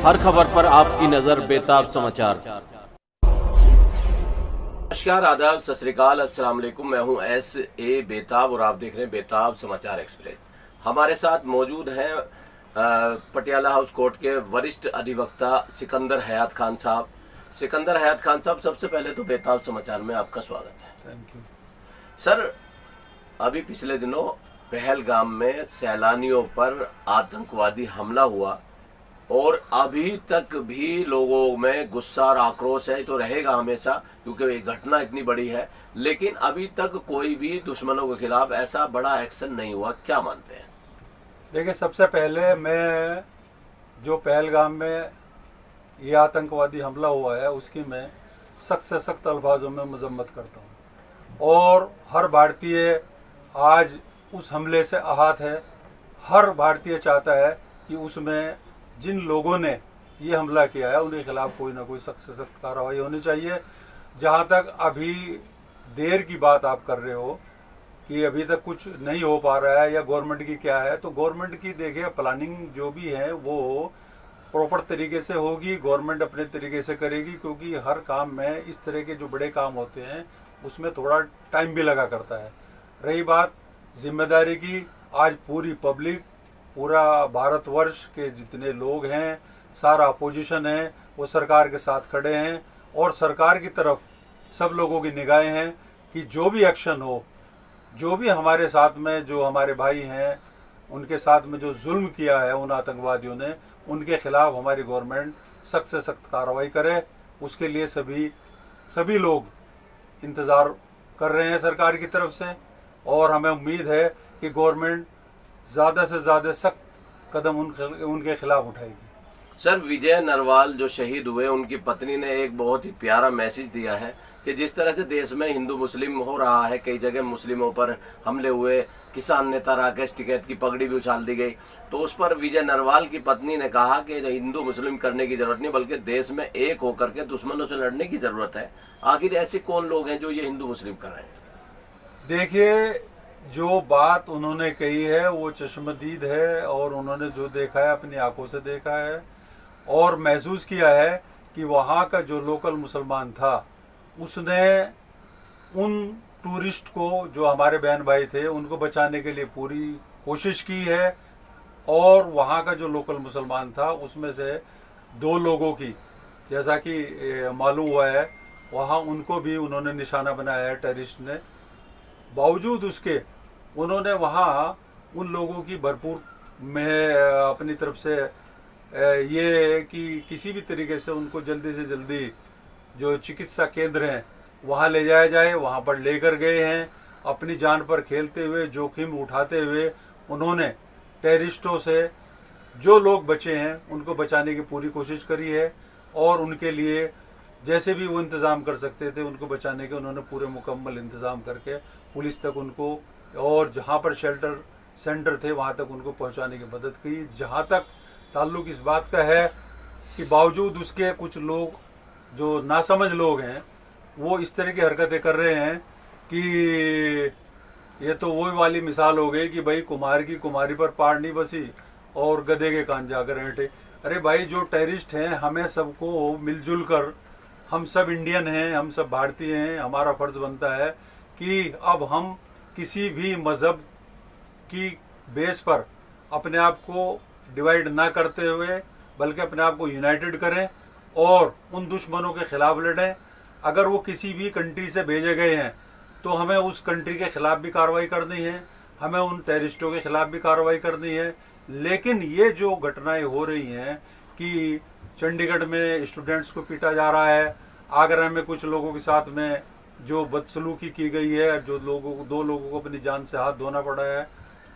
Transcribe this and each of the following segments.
हर खबर पर आपकी नजर बेताब समाचार। नमस्कार, आदाब, सत श्री अकाल, अस्सलाम वालेकुम। मैं हूं S.A. बेताब और आप देख रहे हैं बेताब समाचार एक्सप्रेस। हमारे साथ मौजूद हैं पटियाला हाउस कोर्ट के वरिष्ठ अधिवक्ता सिकंदर हयात खान साहब। सिकंदर हयात खान साहब, सबसे पहले तो बेताब समाचार में आपका स्वागत है। थैंक यू सर, अभी पिछले दिनों पहलगाम में सैलानियों पर आतंकवादी हमला हुआ और अभी तक भी लोगों में गुस्सा और आक्रोश है, तो रहेगा हमेशा क्योंकि ये घटना इतनी बड़ी है। लेकिन अभी तक कोई भी दुश्मनों के खिलाफ ऐसा बड़ा एक्शन नहीं हुआ, क्या मानते हैं? देखिए, सबसे पहले मैं जो पहलगाम में ये आतंकवादी हमला हुआ है उसकी मैं सख्त से सख्त अल्फाजों में मजम्मत करता हूँ और हर भारतीय आज उस हमले से आहत है। हर भारतीय चाहता है कि उसमें जिन लोगों ने ये हमला किया है उनके खिलाफ कोई ना कोई सख्त से सख्त कार्रवाई होनी चाहिए। जहाँ तक अभी देर की बात आप कर रहे हो कि अभी तक कुछ नहीं हो पा रहा है या गवर्नमेंट की क्या है, तो गवर्नमेंट की देखिए प्लानिंग जो भी है वो प्रॉपर तरीके से होगी, गवर्नमेंट अपने तरीके से करेगी, क्योंकि हर काम में इस तरह के जो बड़े काम होते हैं उसमें थोड़ा टाइम भी लगा करता है। रही बात जिम्मेदारी की, आज पूरी पब्लिक, पूरा भारतवर्ष के जितने लोग हैं, सारा अपोजिशन है, वो सरकार के साथ खड़े हैं और सरकार की तरफ सब लोगों की निगाहें हैं कि जो भी एक्शन हो, जो भी हमारे साथ में जो हमारे भाई हैं उनके साथ में जो जुल्म किया है उन आतंकवादियों ने, उनके खिलाफ हमारी गवर्नमेंट सख्त से सख्त कार्रवाई करे। उसके लिए सभी लोग इंतज़ार कर रहे हैं सरकार की तरफ से और हमें उम्मीद है कि गवर्नमेंट ज़्यादा से ज़्यादा सख्त कदम उनके खिलाफ उठाएगी। सर, विजय नरवाल जो शहीद हुए, उनकी पत्नी ने एक बहुत ही प्यारा मैसेज दिया है कि जिस तरह से देश में हिंदू मुस्लिम हो रहा है, कई जगह मुस्लिमों पर हमले हुए, किसान नेता राकेश टिकैत की पगड़ी भी उछाल दी गई, तो उस पर विजय नरवाल की पत्नी ने कहा कि हिंदू मुस्लिम करने की जरूरत नहीं, बल्कि देश में एक होकर के दुश्मनों से लड़ने की जरूरत है। आखिर ऐसे कौन लोग हैं जो ये हिंदू मुस्लिम कर रहे हैं? देखिए, जो बात उन्होंने कही है वो चश्मदीद है और उन्होंने जो देखा है अपनी आंखों से देखा है और महसूस किया है कि वहाँ का जो लोकल मुसलमान था उसने उन टूरिस्ट को, जो हमारे बहन भाई थे, उनको बचाने के लिए पूरी कोशिश की है और वहाँ का जो लोकल मुसलमान था उसमें से 2 लोगों की, जैसा कि मालूम हुआ है, वहाँ उनको भी उन्होंने निशाना बनाया है टेररिस्ट ने। बावजूद उसके उन्होंने वहाँ उन लोगों की भरपूर में अपनी तरफ से ये कि किसी भी तरीके से उनको जल्दी से जल्दी जो चिकित्सा केंद्र हैं वहाँ ले जाया जाए, वहाँ पर लेकर गए हैं। अपनी जान पर खेलते हुए, जोखिम उठाते हुए उन्होंने टेररिस्टों से जो लोग बचे हैं उनको बचाने की पूरी कोशिश करी है और उनके लिए जैसे भी वो इंतज़ाम कर सकते थे उनको बचाने के उन्होंने पूरे मुकम्मल इंतज़ाम करके पुलिस तक उनको और जहाँ पर शेल्टर सेंटर थे वहाँ तक उनको पहुँचाने की मदद की। जहाँ तक ताल्लुक़ इस बात का है कि बावजूद उसके कुछ लोग जो नासमझ लोग हैं वो इस तरह की हरकतें कर रहे हैं कि ये तो वही वाली मिसाल हो गई कि भाई कुम्हार की कुम्हारी पर पार नहीं बसी और गधे के कान जाकर ऐंठे। अरे भाई, जो टेररिस्ट हैं, हमें सबको मिलजुल कर, हम सब इंडियन हैं, हम सब भारतीय हैं, हमारा फ़र्ज़ बनता है कि अब हम किसी भी मज़हब की बेस पर अपने आप को डिवाइड ना करते हुए बल्कि अपने आप को यूनाइटेड करें और उन दुश्मनों के ख़िलाफ़ लड़ें। अगर वो किसी भी कंट्री से भेजे गए हैं तो हमें उस कंट्री के ख़िलाफ़ भी कार्रवाई करनी है, हमें उन टेररिस्टों के ख़िलाफ़ भी कार्रवाई करनी है। लेकिन ये जो घटनाएं हो रही हैं कि चंडीगढ़ में स्टूडेंट्स को पीटा जा रहा है, आगरा में कुछ लोगों के साथ में जो बदसलूकी की गई है, जो 2 लोगों को अपनी जान से हाथ धोना पड़ा है,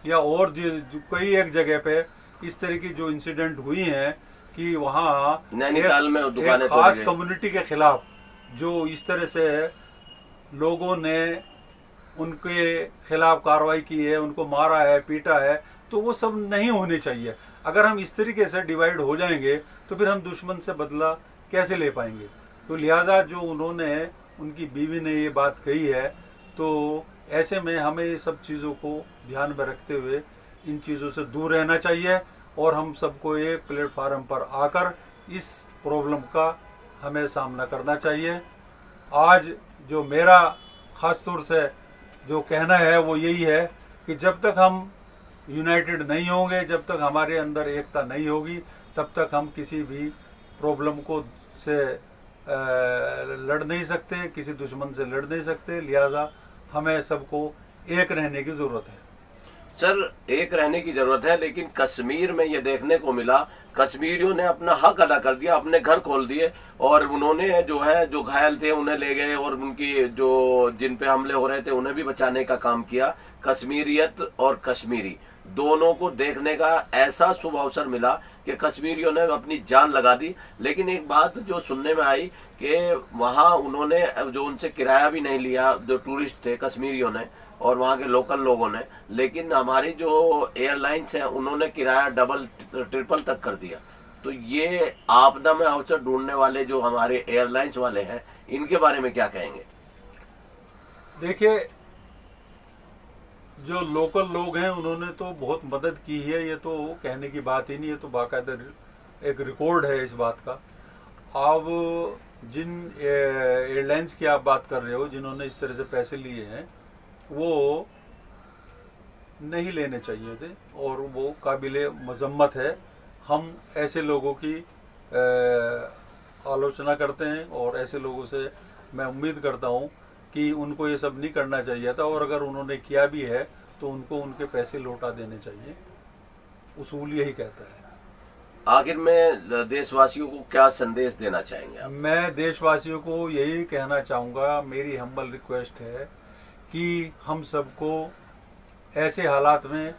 या और कई एक जगह पे इस तरह की जो इंसिडेंट हुई हैं कि वहाँ नैनीताल में एक खास कम्युनिटी के खिलाफ जो इस तरह से लोगों ने उनके खिलाफ कार्रवाई की है, उनको मारा है, पीटा है, तो वो सब नहीं होनी चाहिए। अगर हम इस तरीके से डिवाइड हो जाएंगे तो फिर हम दुश्मन से बदला कैसे ले पाएंगे? तो लिहाजा जो उन्होंने, उनकी बीवी ने ये बात कही है, तो ऐसे में हमें ये सब चीज़ों को ध्यान में रखते हुए इन चीज़ों से दूर रहना चाहिए और हम सबको एक प्लेटफार्म पर आकर इस प्रॉब्लम का हमें सामना करना चाहिए। आज जो मेरा ख़ास तौर से जो कहना है वो यही है कि जब तक हम यूनाइटेड नहीं होंगे, जब तक हमारे अंदर एकता नहीं होगी, तब तक हम किसी भी प्रॉब्लम को से लड़ नहीं सकते, किसी दुश्मन से लड़ नहीं सकते। लिहाजा हमें सबको एक रहने की ज़रूरत है। सर, एक रहने की जरूरत है, लेकिन कश्मीर में ये देखने को मिला, कश्मीरियों ने अपना हक अदा कर दिया, अपने घर खोल दिए और उन्होंने जो है जो घायल थे उन्हें ले गए और उनकी जो जिन पे हमले हो रहे थे उन्हें भी बचाने का काम किया। कश्मीरियत और कश्मीरी दोनों को देखने का ऐसा शुभ अवसर मिला कि कश्मीरियों ने अपनी जान लगा दी। लेकिन एक बात जो सुनने में आई कि वहाँ उन्होंने जो उनसे किराया भी नहीं लिया, जो टूरिस्ट थे कश्मीरियों ने और वहाँ के लोकल लोगों ने, लेकिन हमारी जो एयरलाइंस है उन्होंने किराया डबल ट्रिपल तक कर दिया। तो ये आपदा में अवसर ढूंढने वाले जो हमारे एयरलाइंस वाले हैं, इनके बारे में क्या कहेंगे? देखिए, जो लोकल लोग हैं उन्होंने तो बहुत मदद की है, ये तो कहने की बात ही नहीं है, तो बाकायदा एक रिकॉर्ड है इस बात का। अब जिन एयरलाइंस की आप बात कर रहे हो जिन्होंने इस तरह से पैसे लिए हैं, वो नहीं लेने चाहिए थे और वो काबिले मजम्मत है। हम ऐसे लोगों की आलोचना करते हैं और ऐसे लोगों से मैं उम्मीद करता हूँ कि उनको ये सब नहीं करना चाहिए था, और अगर उन्होंने किया भी है तो उनको उनके पैसे लौटा देने चाहिए। उसूल यही कहता है। आखिर में देशवासियों को क्या संदेश देना चाहेंगे आप? मैं देशवासियों को यही कहना चाहूँगा, मेरी हम्बल रिक्वेस्ट है कि हम सबको ऐसे हालात में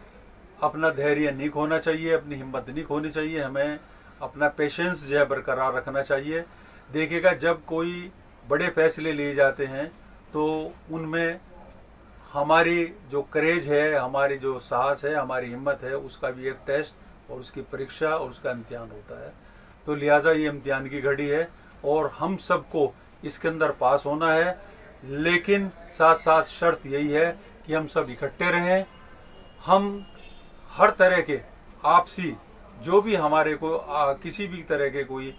अपना धैर्य नहीं खोना चाहिए, अपनी हिम्मत नहीं खोनी चाहिए। हमें अपना पेशेंस जो है बरकरार रखना चाहिए। देखिएगा, जब कोई बड़े फैसले लिए जाते हैं तो उनमें हमारी जो करेज है, हमारी जो साहस है, हमारी हिम्मत है, उसका भी एक टेस्ट और उसकी परीक्षा और उसका इम्तिहान होता है। तो लिहाजा ये इम्तिहान की घड़ी है और हम सबको इसके अंदर पास होना है। लेकिन साथ साथ शर्त यही है कि हम सब इकट्ठे रहें। हम हर तरह के आपसी जो भी हमारे को किसी भी तरह के कोई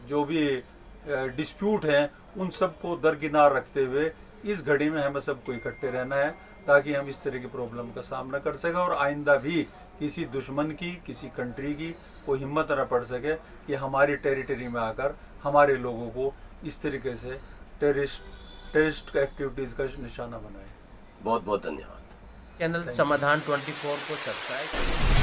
जो भी डिस्प्यूट हैं उन सब को दरकिनार रखते हुए इस घड़ी में हमें सबको इकट्ठे रहना है, ताकि हम इस तरह की प्रॉब्लम का सामना कर सकें और आइंदा भी किसी दुश्मन की, किसी कंट्री की कोई हिम्मत न पड़ सके कि हमारी टेरिटरी में आकर हमारे लोगों को इस तरीके से टेररिस्ट एक्टिविटीज़ का निशाना बनाए। बहुत बहुत धन्यवाद। चैनल समाधान 24 को सब्सक्राइब